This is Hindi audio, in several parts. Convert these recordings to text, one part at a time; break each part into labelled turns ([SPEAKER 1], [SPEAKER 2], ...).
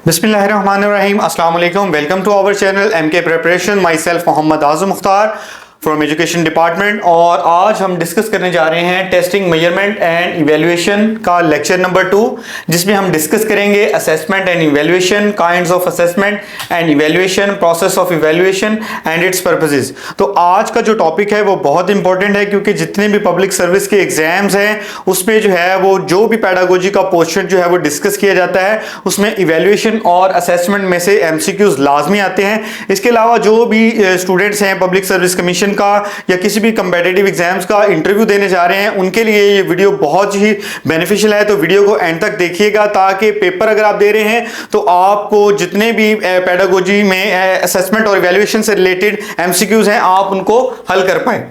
[SPEAKER 1] बिस्मिल्लाहिर्रहमानिर्रहीम, अस्सलाम वालेकुम। Welcome to our channel MK preparation. Myself Mohammad Azam Mukhtar from education department. और आज हम डिस्कस करने जा रहे हैं टेस्टिंग, मेजरमेंट एंड इवेल्युएशन का लेक्चर नंबर 2, जिसमें हम डिस्कस करेंगे assessment and evaluation, kinds of assessment and evaluation, process of evaluation and its purposes. तो आज का जो टॉपिक है वो बहुत इंपॉर्टेंट है, क्योंकि जितने भी पब्लिक सर्विस के एग्जाम्स हैं उसमें जो है वो जो भी पैडागोजी का पोर्शन जो है वो डिस्कस किया जाता है, उसमें इवेल्युएशन और असेसमेंट में से MCQs लाजमी आते हैं। इसके अलावा जो भी स्टूडेंट्स हैं पब्लिक सर्विस कमीशन का या किसी भी कंपेटिटिव एग्जाम्स का इंटरव्यू देने जा रहे हैं, उनके लिए ये वीडियो बहुत ही बेनिफिशियल है। तो वीडियो को एंड तक देखिएगा, ताकि पेपर अगर आप दे रहे हैं तो आपको जितने भी पेडागोजी में असेसमेंट और इवैल्यूएशन से रिलेटेड MCQs हैं आप उनको हल कर पाए।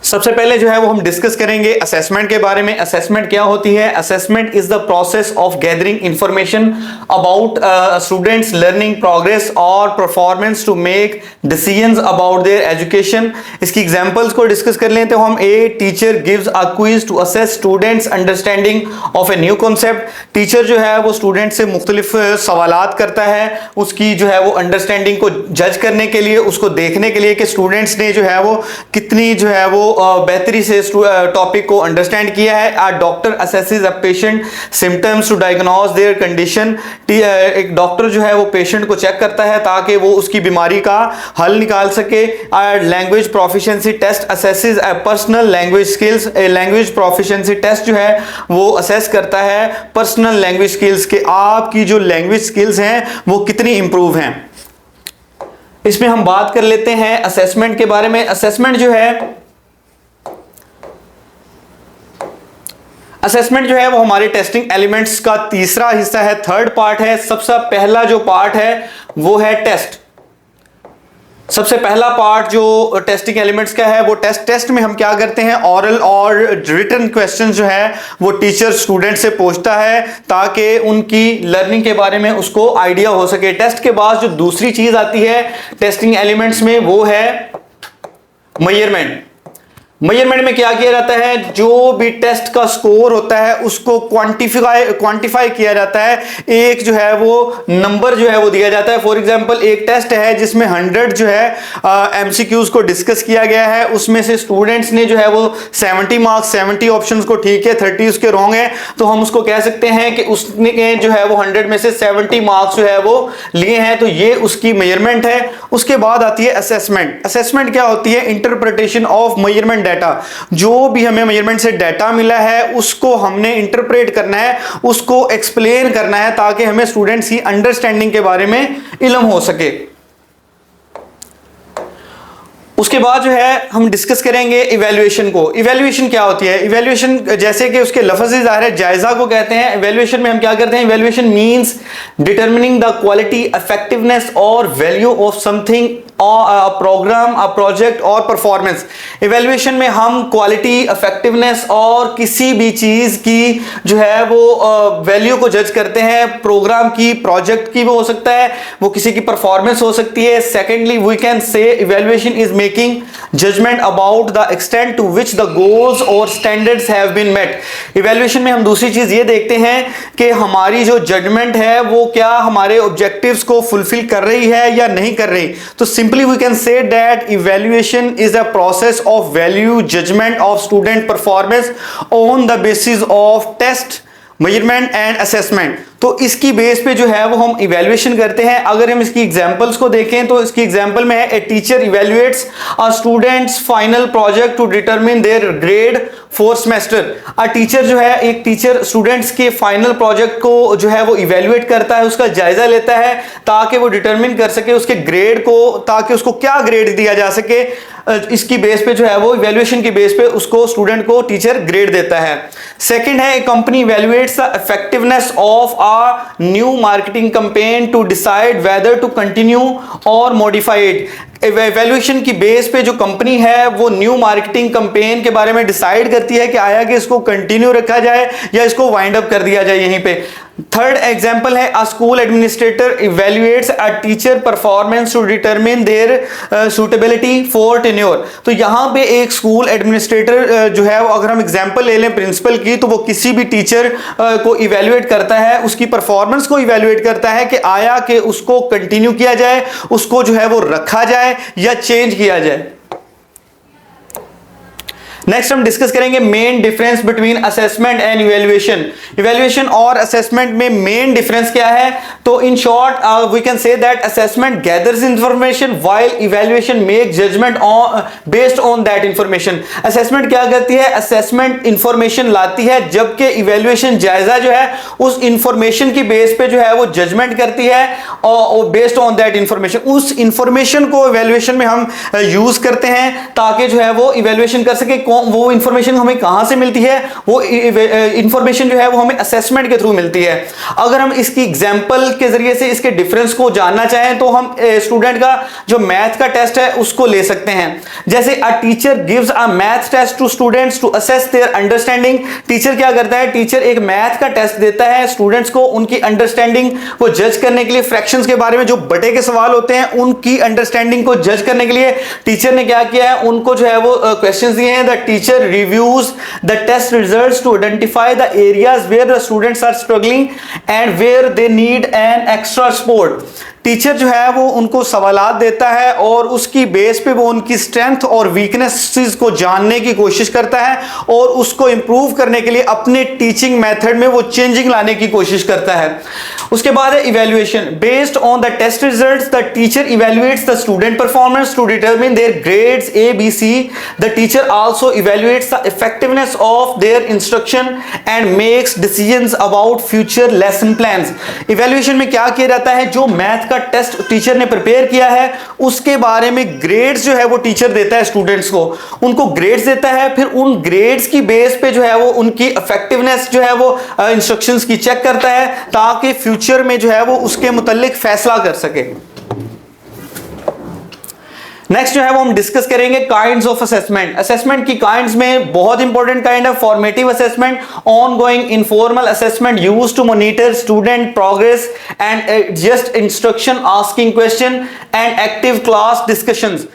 [SPEAKER 1] सबसे पहले जो है वो हम डिस्कस करेंगे असेसमेंट के बारे में। असेसमेंट क्या होती है? Assessment is the process of gathering information about students learning progress और performance to make decisions about their education. इसकी एग्जांपल्स को डिस्कस कर लें तो हम teacher gives a quiz to assess students understanding of a new concept. Teacher जो है वो स्टूडेंट से मुख्तलिफ सवालात करता है, उसकी जो है वो अंडरस्टैंडिंग को जज करने के लिए, उसको देखने के लिए कि स्टूडेंट्स ने जो है वो कितनी जो है वो बेहतरी से टॉपिक को अंडरस्टैंड किया है। A doctor assesses a patient symptoms to diagnose their condition. एक डॉक्टर जो है वो पेशेंट को चेक करता है ताकि वो उसकी बीमारी का हल निकाल सके। Language proficiency test assesses a personal language skills. Language proficiency test जो है वो असेस करता है पर्सनल लैंग्वेज स्किल्स के आपकी जो लैंग्वेज स्किल्स हैं वो कितनी इंप्रूव हैं। इसमें हम बात कर लेते हैं असेसमेंट के बारे में। असेसमेंट जो है वो हमारे टेस्टिंग एलिमेंट्स का तीसरा हिस्सा है, थर्ड पार्ट है। सबसे पहला जो पार्ट है वो है टेस्ट। सबसे पहला पार्ट जो टेस्टिंग एलिमेंट्स का है वो टेस्ट में हम क्या करते हैं, ऑरल और रिटन क्वेश्चन जो है वो टीचर स्टूडेंट से पूछता है ताकि उनकी लर्निंग के बारे में उसको आइडिया हो सके। टेस्ट के बाद जो दूसरी चीज आती है टेस्टिंग एलिमेंट्स में वो है मेजरमेंट। मेजरमेंट में क्या किया जाता है, जो भी टेस्ट का स्कोर होता है उसको क्वांटिफाई किया जाता है। एक जो है वो नंबर जो है वो दिया जाता है। फॉर एग्जांपल एक टेस्ट है जिसमें 100 जो है MCQs को डिस्कस किया गया है, उसमें से स्टूडेंट्स ने जो है वो 70 मार्क्स, 70 ऑप्शंस को ठीक है, 30 उसके रॉन्ग है, तो हम उसको कह सकते हैं कि उसने जो है वो 100 में से 70 मार्क्स जो है वो लिए हैं, तो ये उसकी मेजरमेंट है। उसके बाद आती है असेसमेंट। असेसमेंट क्या होती है? Interpretation of measurement data. जो भी हमें मेजरमेंट से डाटा मिला है उसको हमने इंटरप्रेट करना है, उसको एक्सप्लेन करना है, ताकि हमें स्टूडेंट्स की अंडरस्टैंडिंग के बारे में इल्म हो सके। उसके बाद जो है हम डिस्कस करेंगे इवैल्यूएशन को। इवैल्यूएशन क्या होती है? इवैल्यूएशन जैसे कि उसके लफ्ज़ ही ज़ाहिर है, जायजा को कहते हैं। इवैल्यूएशन में हम क्या करते हैं? Evaluation means determining the quality, effectiveness और value of something, program, a project और परफॉर्मेंस। इवैल्यूएशन में हम क्वालिटी, इफेक्टिवनेस और किसी भी चीज की जो है वो वैल्यू को जज करते हैं। प्रोग्राम की, प्रोजेक्ट की भी हो सकता है, वो किसी की परफॉर्मेंस हो सकती है। Secondly we can say evaluation is making judgment about the extent to which the goals और standards have been met. Evaluation में हम दूसरी चीज ये देखते हैं कि हमारी जो जजमेंट है वो क्या हमारे ऑब्जेक्टिव्स को फुलफिल कर रही है या नहीं कर रही। तो Simply we can say that evaluation is a process of value judgment of student performance on the basis of test, measurement and assessment। तो इसकी बेस पे जो है वो हम इवैल्यूएशन करते हैं। अगर हम इसकी एग्जांपल्स को देखें तो इसकी एग्जांपल में है a teacher evaluates a students final project to determine their grade for semester. अ टीचर जो है, एक टीचर स्टूडेंट्स के फाइनल प्रोजेक्ट को जो है वो इवैल्यूएट करता है, उसका जायजा लेता है ताकि वो डिटरमिन कर सके उसके ग्रेड को, ताकि उसको क्या ग्रेड दिया जा सके। इसकी बेस पे जो है वो इवैल्यूएशन की बेस पे उसको स्टूडेंट को टीचर ग्रेड देता है। सेकंड है, company evaluates the effectiveness of a new marketing campaign to decide whether to continue or modify it। Evaluation की बेस पे जो कंपनी है वो न्यू मार्केटिंग कैंपेन के बारे में डिसाइड करती है कि आया कि इसको कंटिन्यू रखा जाए या इसको वाइंड अप कर दिया जाए यहीं पे। थर्ड एग्जाम्पल है a school administrator evaluates a teacher performance to determine their suitability for tenure. तो यहाँ पे एक स्कूल एडमिनिस्ट्रेटर जो है, अगर हम एग्जाम्पल ले लें प्रिंसिपल की, तो वो किसी भी टीचर को इवेल्युएट करता है, उसकी परफॉर्मेंस को इवेल्युएट करता है कि आया कि उसको कंटिन्यू किया जाए, उसको जो है वो रखा जाए या चेंज किया जाए। नेक्स्ट हम डिस्कस करेंगे main difference between assessment and evaluation. Evaluation और असेसमेंट में मेन डिफरेंस क्या है? तो in short we can say that assessment gathers information while evaluation make judgement on based on that information. Assessment क्या करती है? असेसमेंट इंफॉर्मेशन लाती है, जबकि इवैल्यूएशन जायजा जो है उस इंफॉर्मेशन की बेस पे जो है वो जजमेंट करती है और बेस्ड ऑन दैट इंफॉर्मेशन। उस इंफॉर्मेशन को इवैल्यूएशन में हम यूज करते हैं ताकि जो है वो इवैल्यूएशन कर सके वो इंफॉर्मेशन हमें कहां से मिलती है, वो इंफॉर्मेशन जो है वो हमें असेसमेंट के थ्रू मिलती है। अगर हम इसकी एग्जांपल के जरिए से इसके डिफरेंस को जानना चाहें तो हम स्टूडेंट का जो मैथ का टेस्ट है उसको ले सकते हैं। जैसे a teacher gives a math test to students to assess their understanding. Teacher क्या करता है? टीचर एक मैथ का टेस्ट देता है स्टूडेंट्स को उनकी अंडरस्टैंडिंग को जज करने के लिए। फ्रैक्शंस के बारे में जो बटे के सवाल होते हैं उनकी अंडरस्टैंडिंग को जज करने के लिए टीचर ने क्या किया है? उनको जो है वो क्वेश्चंस दिए हैं। The teacher reviews the test results to identify the areas where the students are struggling and where they need an extra support। Teacher जो है वो उनको सवालात देता है और उसकी बेस पे वो उनकी स्ट्रेंथ और वीकनेसेस को जानने की कोशिश करता है और उसको इंप्रूव करने के लिए अपने टीचिंग मेथड में वो चेंजिंग लाने की कोशिश करता है। उसके बाद है evaluation. Based on the test results the teacher evaluates the student performance to determine their grades A B C. The teacher also evaluates the effectiveness of their instruction and makes decisions about future lesson plans. Evaluation में क्या किया जाता है? जो मैथ का टेस्ट टीचर ने प्रिपेयर किया है उसके बारे में ग्रेड्स जो है वो टीचर देता है स्टूडेंट्स को, उनको ग्रेड्स देता है। फिर उन ग्रेड्स की बेस पे जो है वो उनकी इफेक्टिवनेस जो है वो इंस्ट्रक्शंस की चेक करता है ताकि फ्यूचर में जो है वो उसके मुतालिक फैसला कर सके। नेक्स्ट जो है वो हम डिस्कस करेंगे काइंड्स ऑफ असेसमेंट। असेसमेंट की काइंड्स में बहुत इंपॉर्टेंट काइंड है formative assessment, ongoing informal assessment used to monitor student progress and adjust instruction, asking question and active class discussions.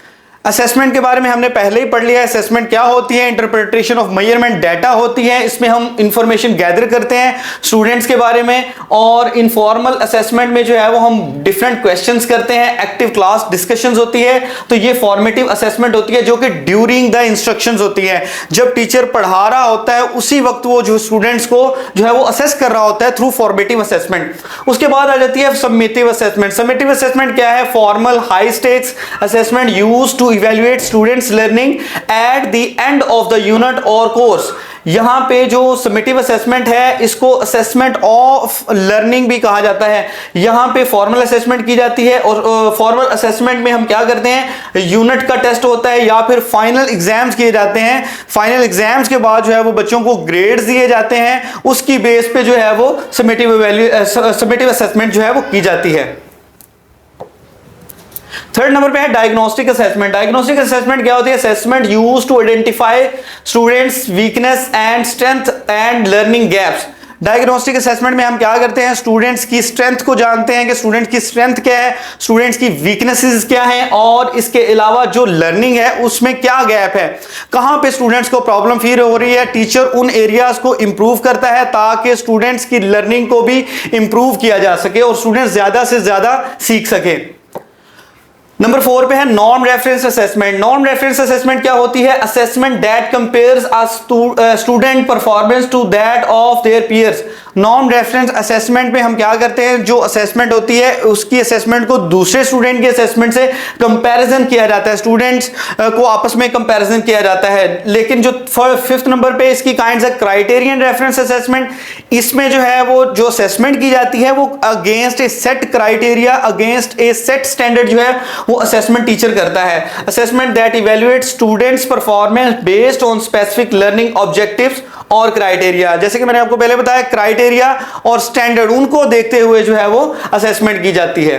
[SPEAKER 1] Assessment के बारे में हमने पहले ही पढ़ लिया है। असेसमेंट क्या होती है? इंटरप्रिटेशन ऑफ मेजरमेंट डाटा होती है। इसमें हम इंफॉर्मेशन गैदर करते हैं स्टूडेंट्स के बारे में, और इनफॉर्मल असेसमेंट में जो है वो हम डिफरेंट क्वेश्चंस करते हैं, एक्टिव क्लास डिस्कशंस होती है। तो ये फॉर्मेटिव असेसमेंट होती है जो कि ड्यूरिंग द इंस्ट्रक्शंस होती है। जब टीचर पढ़ा रहा होता है उसी वक्त वो जो स्टूडेंट्स को जो है वो असेस कर रहा होता है थ्रू फॉर्मेटिव असेसमेंट। उसके बाद आ जाती है समेटिव असेसमेंट। समेटिव असेसमेंट क्या है? Formal high stakes assessment used to evaluate students learning at the end of the unit और कोर्स। यहां पे जो समेटिव असेसमेंट है इसको असेसमेंट ऑफ लर्निंग भी कहा जाता है। यहां पे फॉर्मल असेसमेंट की जाती है और फॉर्मल असेसमेंट में हम क्या करते हैं? यूनिट का टेस्ट होता है या फिर फाइनल एग्जाम्स किए जाते हैं। फाइनल एग्जाम्स के बाद जो है वो बच्चों को ग्रेड्स दिए जाते हैं, उसकी बेस पे जो है वो समेटिव असेसमेंट जो है वो की जाती है। थर्ड नंबर पे है डायग्नोस्टिक असेसमेंट। डायग्नोस्टिक असेसमेंट क्या होती है? Assessment used to identify students weakness and strength and learning gaps. Diagnostic assessment में हम क्या करते हैं? स्टूडेंट्स की स्ट्रेंथ को जानते हैं कि स्टूडेंट की स्ट्रेंथ क्या है, स्टूडेंट्स की वीकनेसेस क्या हैं, और इसके अलावा जो लर्निंग है उसमें क्या गैप है, कहां पे स्टूडेंट्स को प्रॉब्लम फील हो रही है। टीचर उन एरियाज को इंप्रूव करता है ताकि स्टूडेंट्स की लर्निंग को भी इंप्रूव किया जा सके और स्टूडेंट्स ज्यादा से ज्यादा सीख सके। नंबर 4 पे है norm reference assessment. Norm reference assessment क्या होती है? Assessment that compares student performance to that of their peers. Norm reference assessment में हम क्या करते हैं? जो असेसमेंट होती है उसकी असेसमेंट को दूसरे स्टूडेंट के असेसमेंट से कंपैरिजन किया जाता है, स्टूडेंट्स को आपस में कंपैरिजन किया जाता है। लेकिन जो 5th नंबर पे इसकी काइंड्स है क्राइटेरियन रेफरेंस असेसमेंट। इसमें जो है वो जो असेसमेंट की जाती है वो अगेंस्ट ए सेट क्राइटेरिया, अगेंस्ट ए सेट स्टैंडर्ड जो है वो असेसमेंट टीचर करता है। Assessment that evaluate students performance based on specific learning objectives और क्राइटेरिया। जैसे कि मैंने आपको पहले बताया, क्राइटेरिया और स्टैंडर्ड उनको देखते हुए जो है वो असेसमेंट की जाती है।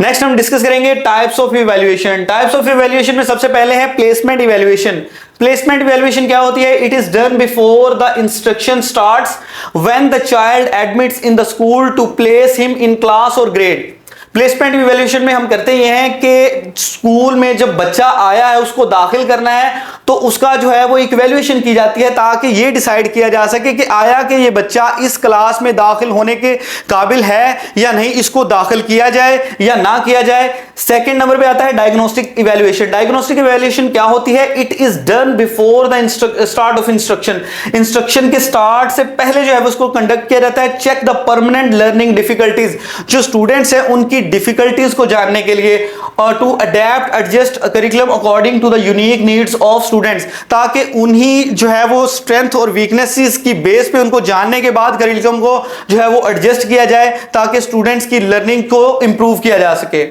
[SPEAKER 1] नेक्स्ट हम डिस्कस करेंगे types of evaluation. Types of evaluation में सबसे पहले है प्लेसमेंट इवैल्यूएशन। प्लेसमेंट इवैल्यूएशन क्या होती है? It is done before the instruction starts when the child admits in the school to place him in class और ग्रेड। प्लेसमेंट इवैल्यूएशन में हम करते ये हैं कि स्कूल में जब बच्चा आया है उसको दाखिल करना है तो उसका जो है वो एक इवैल्यूएशन की जाती है ताकि ये डिसाइड किया जा सके कि आया कि ये बच्चा इस क्लास में दाखिल होने के काबिल है या नहीं, इसको दाखिल किया जाए या ना किया जाए। सेकंड नंबर पे आता है डायग्नोस्टिक इवैल्यूएशन। डायग्नोस्टिक इवैल्यूएशन क्या होती है? It is done before the start of instruction. Instruction के स्टार्ट से पहले जो है उसको कंडक्ट किया जाता है। Check the permanent learning difficulties, जो स्टूडेंट्स हैं उनकी डिफिकल्टीज को जानने के लिए, और to adapt adjust curriculum according to the unique needs of students, ताकि उन्हीं जो है वो स्ट्रेंथ और वीकनेसेस की बेस पे उनको जानने के बाद करिकुलम को जो है वो एडजस्ट किया जाए ताकि स्टूडेंट्स की लर्निंग को इंप्रूव किया जा सके।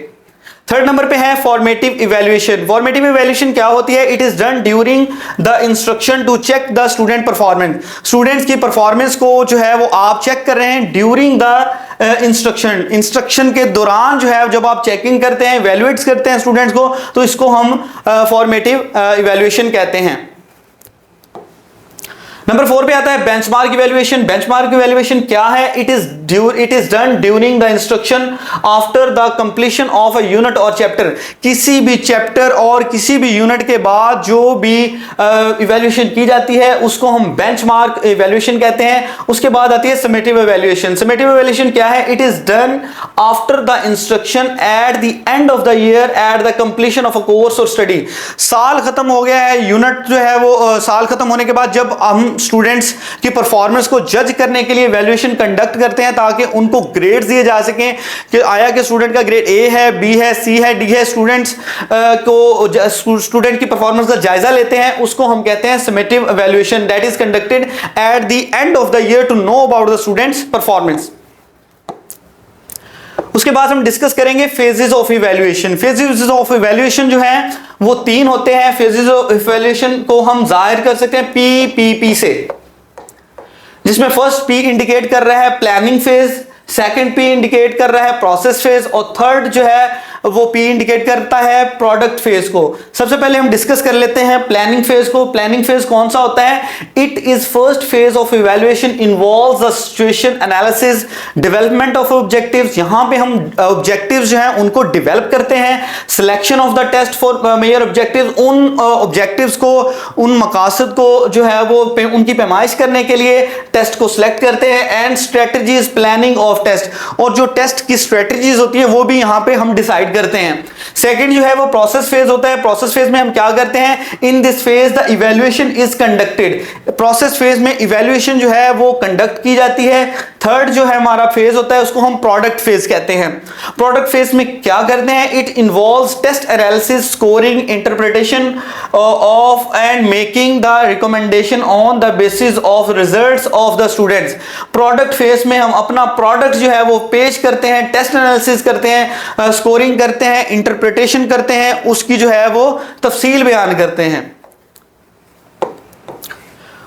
[SPEAKER 1] थर्ड नंबर पे है फॉर्मेटिव इवैल्यूएशन। फॉर्मेटिव इवैल्यूएशन क्या होती है? It is done during the instruction to check the student performance. Students की परफॉर्मेंस को जो है वो आप चेक कर रहे हैं ड्यूरिंग द इंस्ट्रक्शन के दौरान जो है जब आप चेकिंग करते हैं, इवैल्यूएट करते हैं स्टूडेंट्स को, तो इसको हम फॉर्मेटिव इवैल्यूएशन कहते हैं। नंबर 4 पे आता है बेंचमार्क इवैल्यूएशन। बेंचमार्क इवैल्यूएशन क्या है? It is done during the instruction after the completion of a unit और चैप्टर। किसी भी चैप्टर और किसी भी यूनिट के बाद जो भी इवैल्यूएशन की जाती है उसको हम बेंचमार्क इवैल्यूएशन कहते हैं। उसके बाद आती है समेटिव इवैल्यूएशन। समेटिव इवैल्यूएशन क्या है? It is done after the instruction eight the end of the year at the completion of a course और स्टडी। साल खत्म हो गया है, यूनिट जो है वो साल खत्म होने के बाद जब हम स्टूडेंट्स की परफॉर्मेंस को जज करने के लिए इवैल्यूएशन कंडक्ट करते हैं ताकि उनको ग्रेड्स दिए जा सकें कि आया कि स्टूडेंट का ग्रेड ए है, बी है, सी है, डी है। स्टूडेंट्स को स्टूडेंट की परफॉर्मेंस का जायजा लेते हैं, उसको हम कहते हैं summative evaluation that is conducted at the end of the year to know about the students performance. उसके बाद हम डिस्कस करेंगे phases of evaluation. Phases of evaluation जो है वो 3 होते हैं। फेजेस ऑफ इवैल्यूएशन को हम जाहिर कर सकते हैं PPP से, जिसमें फर्स्ट P इंडिकेट कर रहा है planning phase, second P indicate कर रहा है प्रोसेस फेज, और थर्ड जो है वो P इंडिकेट करता है प्रोडक्ट फेज को। सबसे पहले हम डिस्कस कर लेते हैं प्लानिंग फेज को। प्लानिंग फेज कौन सा होता है? It is first phase of evaluation, involves the situation analysis, development of objectives. यहां पे हम ऑब्जेक्टिव्स जो हैं उनको डेवलप करते हैं। Selection of the test for major objectives, उन ऑब्जेक्टिव्स को, उन मकासद को जो है वो उनकी पैमाइश करने के लिए टेस्ट को सिलेक्ट करते हैं। And strategies planning of test, और जो टेस्ट की स्ट्रेटजीज होती है वो भी यहां पे हम डिसाइड करते हैं। सेकंड जो है वो प्रोसेस फेज होता है। प्रोसेस फेज में हम क्या करते हैं? In this phase the evaluation is conducted. Process phase में इवैल्यूएशन जो है वो कंडक्ट की जाती है। थर्ड जो है हमारा फेज होता है उसको हम प्रोडक्ट फेज कहते हैं। प्रोडक्ट फेज में क्या करते हैं? It involves test analysis, scoring, interpretation of and making the recommendation on the basis of results of the students. Product phase में हम अपना प्रोडक्ट जो है वो पेश करते हैं, टेस्ट एनालिसिस करते हैं, स्कोरिंग करते हैं, इंटरप्रिटेशन करते हैं, उसकी जो है वो तफसील बयान करते हैं।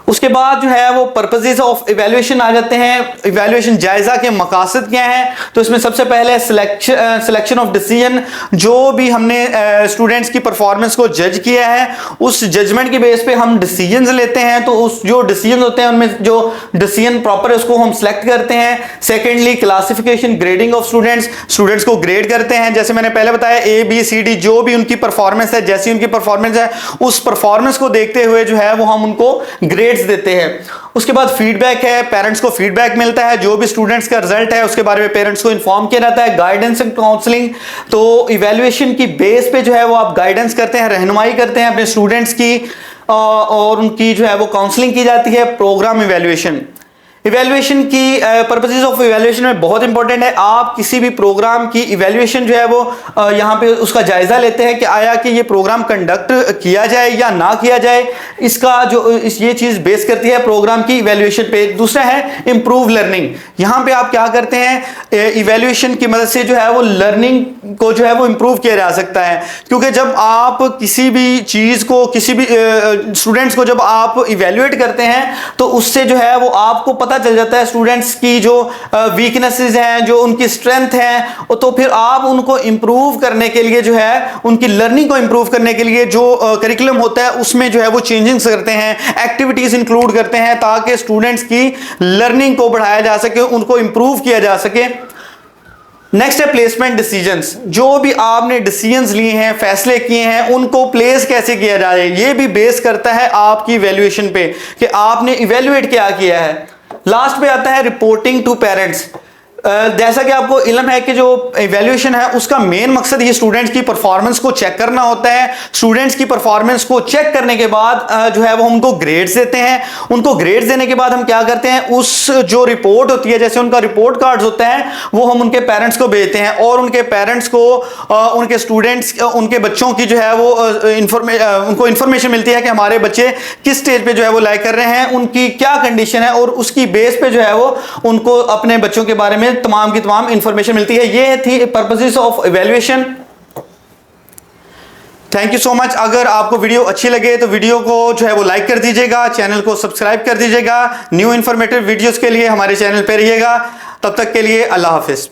[SPEAKER 1] उसके बाद जो है वो पर्पसेस ऑफ इवैल्यूएशन आ जाते हैं। इवैल्यूएशन जायजा के मकासद क्या है? तो इसमें सबसे पहले सिलेक्शन ऑफ डिसीजन, जो भी हमने स्टूडेंट्स की परफॉर्मेंस को जज किया है उस जजमेंट की बेस पे हम डिसीजंस लेते हैं। तो उस जो डिसीजन होते हैं उनमें जो डिसीजन प्रॉपर है उसको हम सेलेक्ट करते हैं। Secondly classification, grading of students को ग्रेड करते हैं। जैसे मैंने पहले बताया ABCD, जो भी उनकी परफॉर्मेंस है, जैसी उनकी परफॉर्मेंस है उस परफॉर्मेंस को देखते हुए जो है वो हम उनको ग्रेड देते हैं। उसके बाद फीडबैक है, पेरेंट्स को फीडबैक मिलता है, जो भी स्टूडेंट्स का रिजल्ट है उसके बारे में पेरेंट्स को इन्फॉर्म किया जाता है। गाइडेंस एंड काउंसलिंग, तो इवैल्यूएशन की बेस पे जो है वो आप गाइडेंस करते हैं, रहनुमाई करते हैं अपने स्टूडेंट्स की, और उनकी जो है वो काउंसलिंग की जाती है। प्रोग्राम इवैल्यूएशन, इवैल्यूएशन की पर्पसेस ऑफ इवैल्यूएशन में बहुत इंपॉर्टेंट है। आप किसी भी प्रोग्राम की इवैल्यूएशन जो है वो यहाँ पे उसका जायजा लेते हैं कि आया कि ये प्रोग्राम कंडक्ट किया जाए या ना किया जाए। इसका जो ये चीज बेस करती है प्रोग्राम की इवैल्यूएशन पे। दूसरा है इंप्रूव लर्निंग। यहाँ पे आप क्या करते हैं? इवैल्यूएशन की मदद से जो है वो लर्निंग को जो है वो इंप्रूव किया जा सकता है, क्योंकि जब आप किसी भी चीज को, किसी भी स्टूडेंट्स को जब आप इवैल्यूएट करते हैं तो उससे जो है वो आपको पता पता चल जाता है स्टूडेंट्स की जो वीकनेसेस हैं, जो उनकी स्ट्रेंथ है, तो फिर आप उनको इम्प्रूव करने के लिए जो है, उनकी लर्निंग को इम्प्रूव करने के लिए जो करिकुलम होता है उसमें जो है वो चेंजिंग्स करते हैं, एक्टिविटीज इंक्लूड करते हैं ताकि स्टूडेंट्स की लर्निंग को बढ़ाया जा सके, उनको इम्प्रूव किया जा सके। नेक्स्ट है प्लेसमेंट डिसीजंस। जो भी आपने डिसीजंस लिए हैं, फैसले किए हैं, उनको प्लेस कैसे किया जाए, ये भी बेस करता है आपकी इवैल्यूएशन पे कि आपने इवैल्यूएट क्या किया है। लास्ट पे आता है रिपोर्टिंग टू पेरेंट्स। जैसा कि आपको इल्म है कि जो इवैल्यूएशन है उसका मेन मकसद ये स्टूडेंट्स की परफॉर्मेंस को चेक करना होता है। स्टूडेंट्स की परफॉर्मेंस को चेक करने के बाद जो है वो उनको ग्रेड्स देते हैं। उनको ग्रेड्स देने के बाद हम क्या करते हैं, उस जो रिपोर्ट होती है, जैसे उनका रिपोर्ट कार्ड्स होता है, वो हम उनके पेरेंट्स को भेजते हैं और उनके पेरेंट्स को उनके स्टूडेंट्स, उनके बच्चों की जो है वो उनको इंफॉर्मेशन मिलती है कि हमारे बच्चे किस स्टेज पे जो है वो लाइक कर रहे हैं, उनकी क्या कंडीशन है, और उसकी बेस पे जो है वो उनको अपने बच्चों के बारे में तमाम की तमाम इंफॉर्मेशन मिलती है। ये थी purposes of evaluation. Thank you so much. अगर आपको वीडियो अच्छी लगे तो वीडियो को जो है वो लाइक कर दीजिएगा, चैनल को सब्सक्राइब कर दीजिएगा। न्यू इंफॉर्मेटिव वीडियोस के लिए हमारे चैनल पे रहिएगा। तब तक के लिए अल्लाह हाफिज।